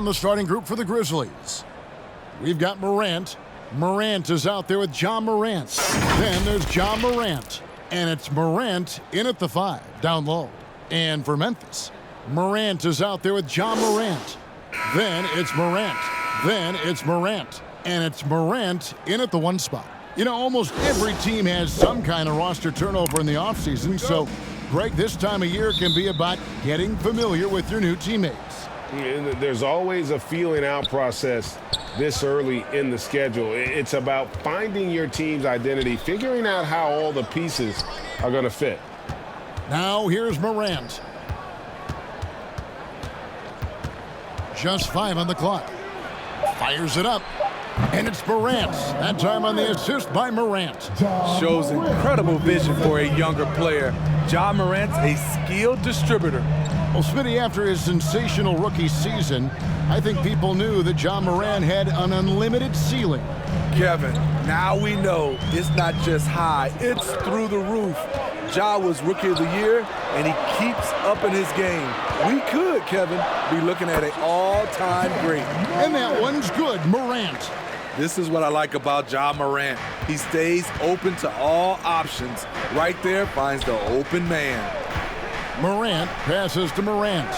the starting group for the Grizzlies. We've got Morant. Morant is out there with Ja Morant. Then there's Ja Morant. And it's Morant in at the 5, down low. And for Memphis, Morant is out there with Ja Morant. Then it's Morant. Then it's Morant. And it's Morant in at the 1 spot. You know, almost every team has some kind of roster turnover in the offseason, so, Greg, this time of year can be about getting familiar with your new teammates. There's always a feeling out process this early in the schedule. It's about finding your team's identity, figuring out how all the pieces are going to fit. Now here's Morant. Just 5 on the clock. Fires it up. And it's Morant. That time on the assist by Morant. Shows incredible vision for a younger player. Ja Morant's a skilled distributor. Well, Smitty, after his sensational rookie season, I think people knew that Ja Morant had an unlimited ceiling. Kevin, now we know it's not just high, it's through the roof. Ja was Rookie of the Year, and he keeps up in his game. We could, Kevin, be looking at an all-time great. And that one's good, Morant. This is what I like about Ja Morant. He stays open to all options. Right there finds the open man. Morant passes to Morant.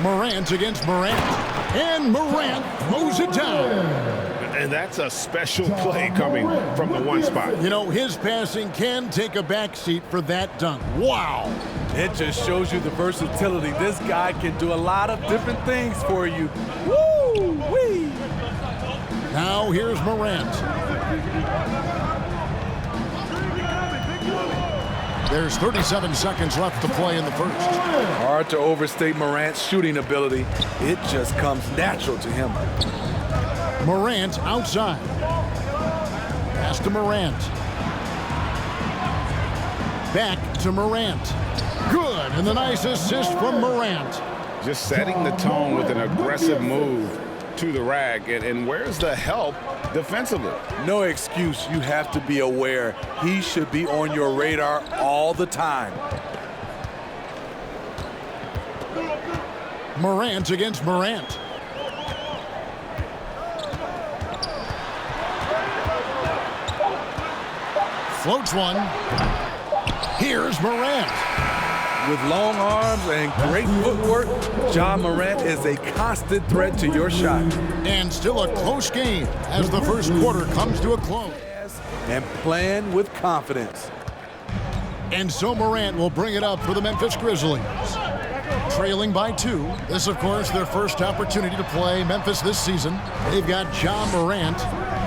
Morant against Morant. And Morant throws it down. And that's a special play coming from the 1 spot. You know, his passing can take a backseat for that dunk. Wow. It just shows you the versatility. This guy can do a lot of different things for you. Woo-wee! Now here's Morant. There's 37 seconds left to play in the first. Hard to overstate Morant's shooting ability. It just comes natural to him. Morant outside. Pass to Morant. Back to Morant. Good, and the nice assist from Morant. Just setting the tone with an aggressive move to the rack. And where's the help defensively? No excuse. You have to be aware. He should be on your radar all the time. Morant against Morant. Floats one. Here's Morant. With long arms and great footwork, Ja Morant is a constant threat to your shot. And still a close game as the first quarter comes to a close. And playing with confidence. And so Morant will bring it up for the Memphis Grizzlies. Trailing by 2. This, of course, their first opportunity to play Memphis this season. They've got Ja Morant.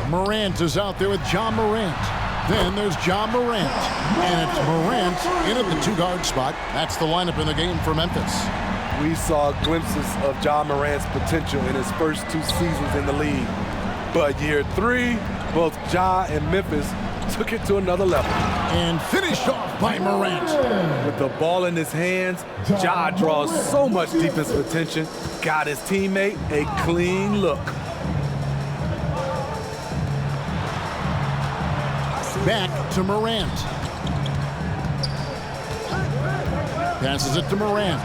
Morant is out there with Ja Morant. Then there's Ja Morant. And it's Morant in at the 2-guard spot. That's the lineup in the game for Memphis. We saw glimpses of Ja Morant's potential in his first 2 seasons in the league. But year 3, both Ja and Memphis took it to another level. And finished off by Morant. With the ball in his hands, Ja draws so much defensive attention, got his teammate a clean look. Back to Morant. Passes it to Morant.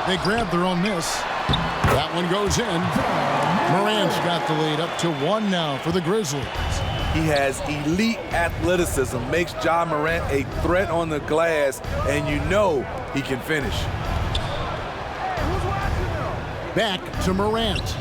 They grab their own miss. That one goes in. Morant's got the lead up to 1 now for the Grizzlies. He has elite athleticism, makes Ja Morant a threat on the glass, and you know he can finish. Back to Morant.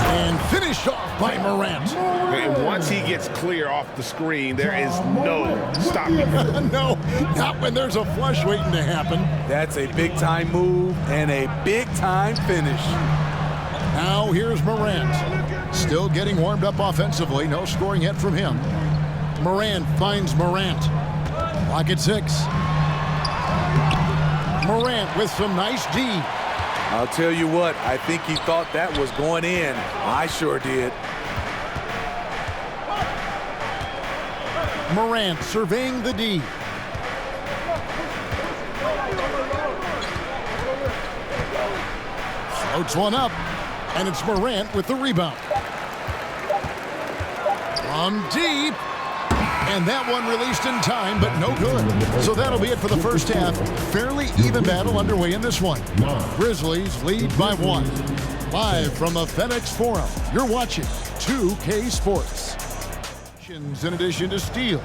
And finished off by Morant. And once he gets clear off the screen, there is no stopping him. No, not when there's a flush waiting to happen. That's a big-time move and a big-time finish. Now here's Morant. Still getting warmed up offensively. No scoring yet from him. Morant finds Morant. Clock at 6. Morant with some nice D. I'll tell you what, I think he thought that was going in. I sure did. Morant surveying the D. Floats one up, and it's Morant with the rebound. From deep, And that one released in time, but no good. So that'll be it for the first half. Fairly even battle underway in this one. Grizzlies lead by 1. Live from the FedEx Forum, you're watching 2K Sports. In addition to steals,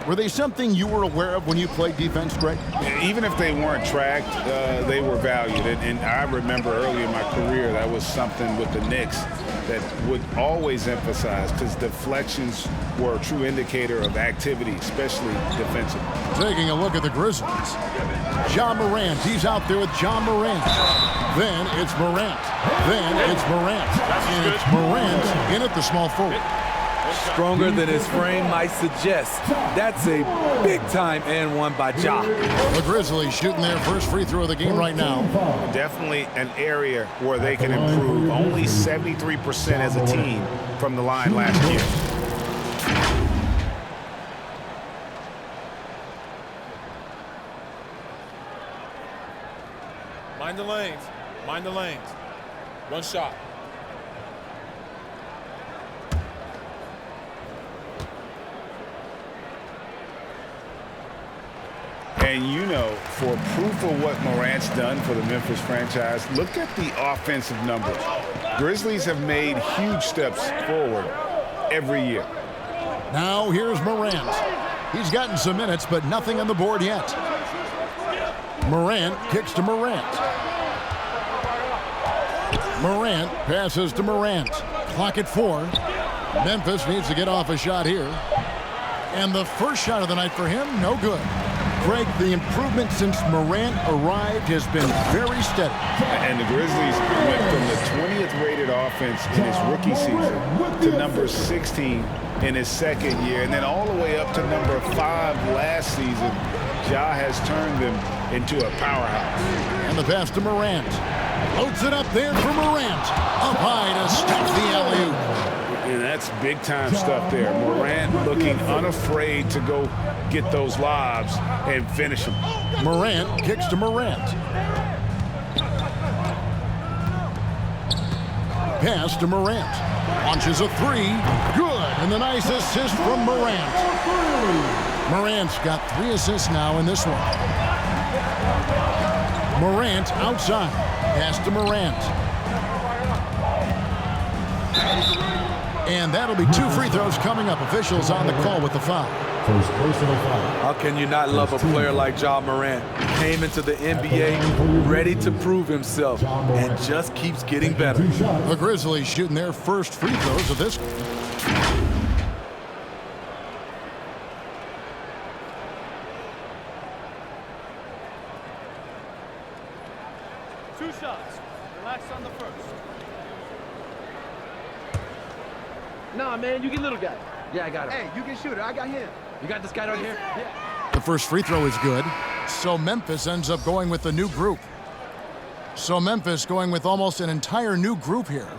were they something you were aware of when you played defense, Greg? Even if they weren't tracked, they were valued. And I remember early in my career, that was something with the Knicks that would always emphasize, because deflections were a true indicator of activity, especially defensively. Taking a look at the Grizzlies. Morant, he's out there with Morant. Then it's Morant. Then it's Morant. And it's Morant in at the small forward. Stronger than his frame might suggest. That's a big-time and one by Ja. The Grizzlies shooting their first free throw of the game right now. Definitely an area where they can improve. Only 73% as a team from the line last year. Mind the lanes. Mind the lanes. One shot. And you know, for proof of what Morant's done for the Memphis franchise, look at the offensive numbers. Grizzlies have made huge steps forward every year. Now here's Morant. He's gotten some minutes, but nothing on the board yet. Morant kicks to Morant. Morant passes to Morant. Clock at 4. Memphis needs to get off a shot here. And the first shot of the night for him, no good. Greg, the improvement since Morant arrived has been very steady. And the Grizzlies went from the 20th rated offense in his rookie season to number 16 in his second year, and then all the way up to number 5 last season. Ja has turned them into a powerhouse. And the pass to Morant. Loads it up there for Morant. Up high to stop the alley-oop. And that's big-time stuff there. Morant looking unafraid to go get those lobs and finish them. Morant kicks to Morant. Pass to Morant. Launches a 3. Good. And the nice assist from Morant. Morant's got 3 assists now in this one. Morant outside. Pass to Morant. And that'll be 2 free throws coming up. Officials on the call with the foul. How can you not love a player like Ja Morant? Came into the NBA ready to prove himself and just keeps getting better. The Grizzlies shooting their first free throws of this. 2 shots. Relax on the first. Nah, man, you get little guy. Yeah, I got him. Hey, you get shooter. I got him. You got this guy right here? Yeah. The first free throw is good. So Memphis ends up going with the new group. So Memphis going with almost an entire new group here.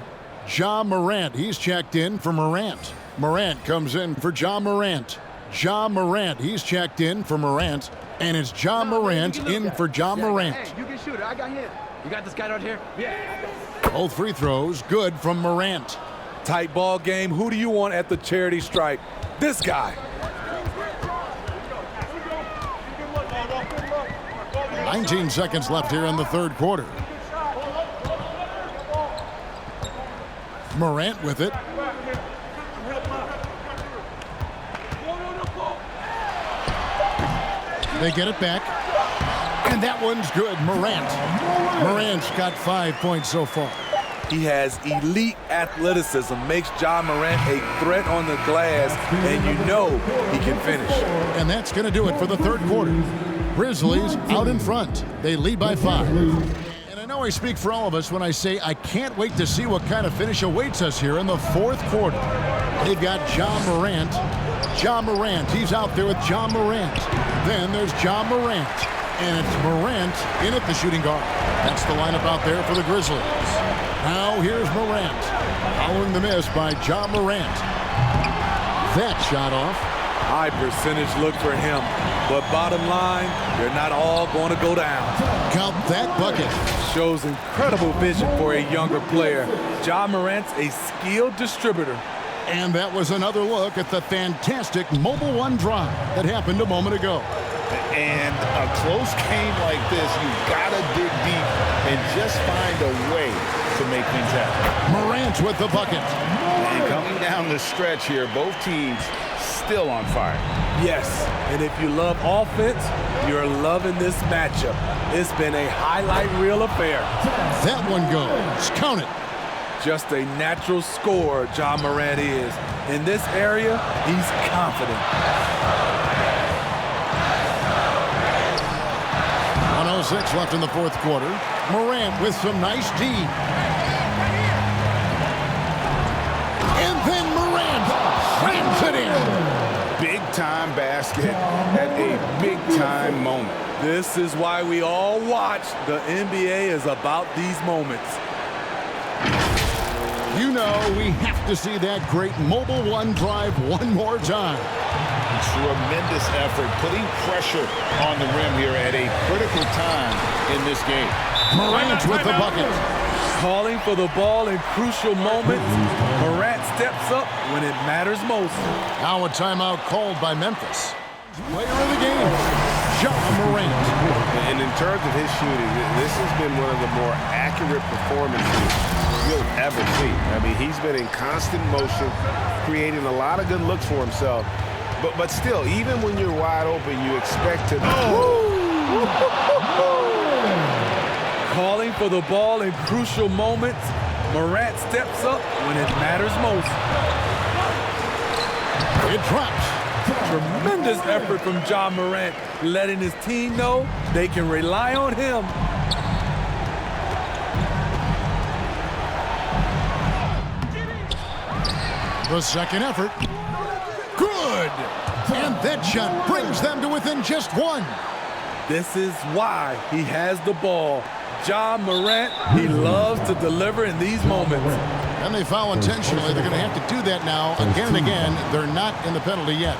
Morant, he's checked in for Morant. Morant comes in for Morant. Morant, he's checked in for Morant. And it's Morant in for Morant. Hey, you get shooter. I got him. You got this guy right here? Yeah. Both free throws good from Morant. Tight ball game. Who do you want at the charity stripe? This guy. 19 seconds left here in the third quarter. Morant with it. They get it back. And that one's good. Morant's got 5 points so far. He has elite athleticism, makes Morant a threat on the glass, and you know he can finish. And that's going to do it for the third quarter. Grizzlies out in front. They lead by 5. And I know I speak for all of us when I say I can't wait to see what kind of finish awaits us here in the fourth quarter. They've got Morant. Morant, he's out there with Morant. Then there's Morant. And it's Morant in at the shooting guard. That's the lineup out there for the Grizzlies. Now here's Morant. Following the miss by Morant. That shot off. High percentage look for him. But bottom line, they're not all going to go down. Count that bucket. Shows incredible vision for a younger player. Morant's a skilled distributor And that was another look at the fantastic Mobile One drive that happened a moment ago. And a close game like this, you've got to dig deep and just find a way to make things happen. Morant with the bucket. And coming down the stretch here, both teams still on fire. Yes, and if you love offense, you're loving this matchup. It's been a highlight reel affair. That one goes. Count it. Just a natural scorer, Morant is. In this area, he's confident. 1:06 left in the fourth quarter. Morant with some nice D. And then Morant slams it in. Big-time basket at a big-time moment. This is why we all watch. The NBA is about these moments. You know we have to see that great Mobile One drive one more time. Tremendous effort, putting pressure on the rim here at a critical time in this game. Morant with the bucket. Calling for the ball in crucial moments. Morant steps up when it matters most. Now a timeout called by Memphis. Player of the game, Morant. And in terms of his shooting, this has been one of the more accurate performances you'll ever see. I mean, he's been in constant motion, creating a lot of good looks for himself. But still, even when you're wide open, you expect to... Calling for the ball in crucial moments. Morant steps up when it matters most. It drops. Tremendous effort from Morant, letting his team know they can rely on him. The second effort. Good! And that shot brings them to within just one. This is why he has the ball. Morant, he loves to deliver in these moments. And they foul intentionally. They're going to have to do that now again and again. They're not in the penalty yet.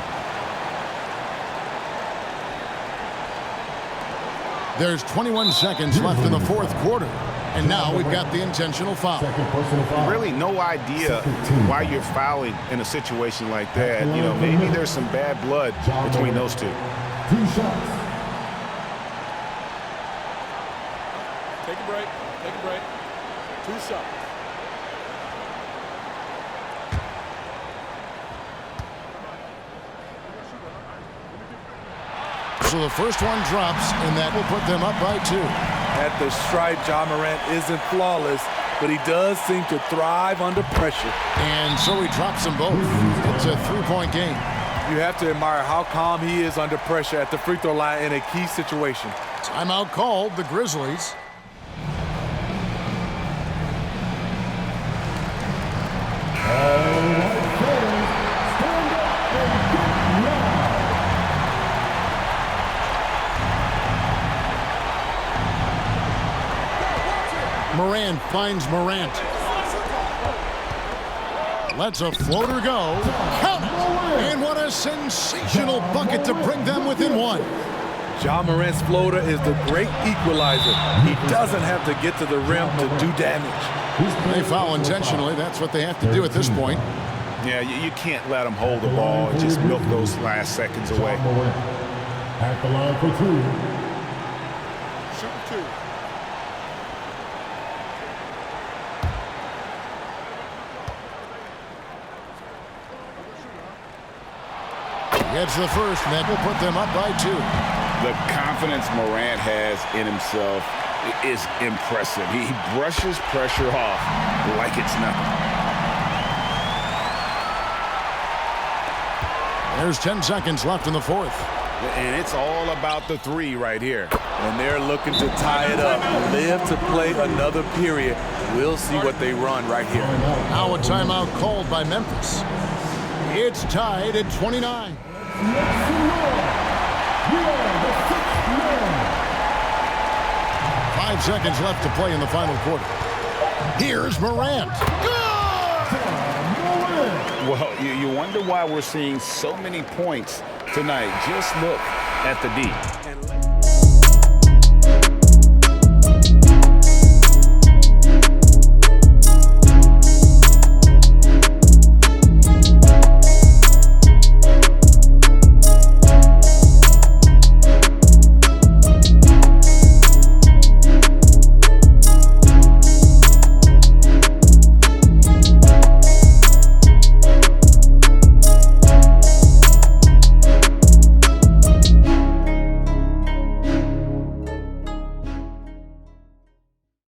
There's 21 seconds left in the fourth quarter. And now we've got the intentional foul. Really no idea why you're fouling in a situation like that. You know, maybe there's some bad blood between those two. Take a break. Take a break. 2 shots. So the first one drops, and that will put them up by 2. At the stripe, Morant isn't flawless, but he does seem to thrive under pressure. And so he drops them both. It's a 3-point game. You have to admire how calm he is under pressure at the free throw line in a key situation. Timeout called, the Grizzlies. Morant finds Morant. Lets a floater go. Count it! And what a sensational bucket to bring them within 1. Morant's floater is the great equalizer. He doesn't have to get to the rim to do damage. They foul intentionally. That's what they have to do at this point. Yeah, you can't let them hold the ball and just milk those last seconds away. At the line for 2. Shooting 2. Gets the first, and that will put them up by 2. The confidence Morant has in himself is impressive. He brushes pressure off like it's nothing. There's 10 seconds left in the fourth. And it's all about the 3 right here. And they're looking to tie it up, live to play another period. We'll see what they run right here. Now a timeout called by Memphis. It's tied at 29. 5 seconds left to play in the final quarter. Here's Morant. Well, you wonder why we're seeing so many points tonight. Just look at the D.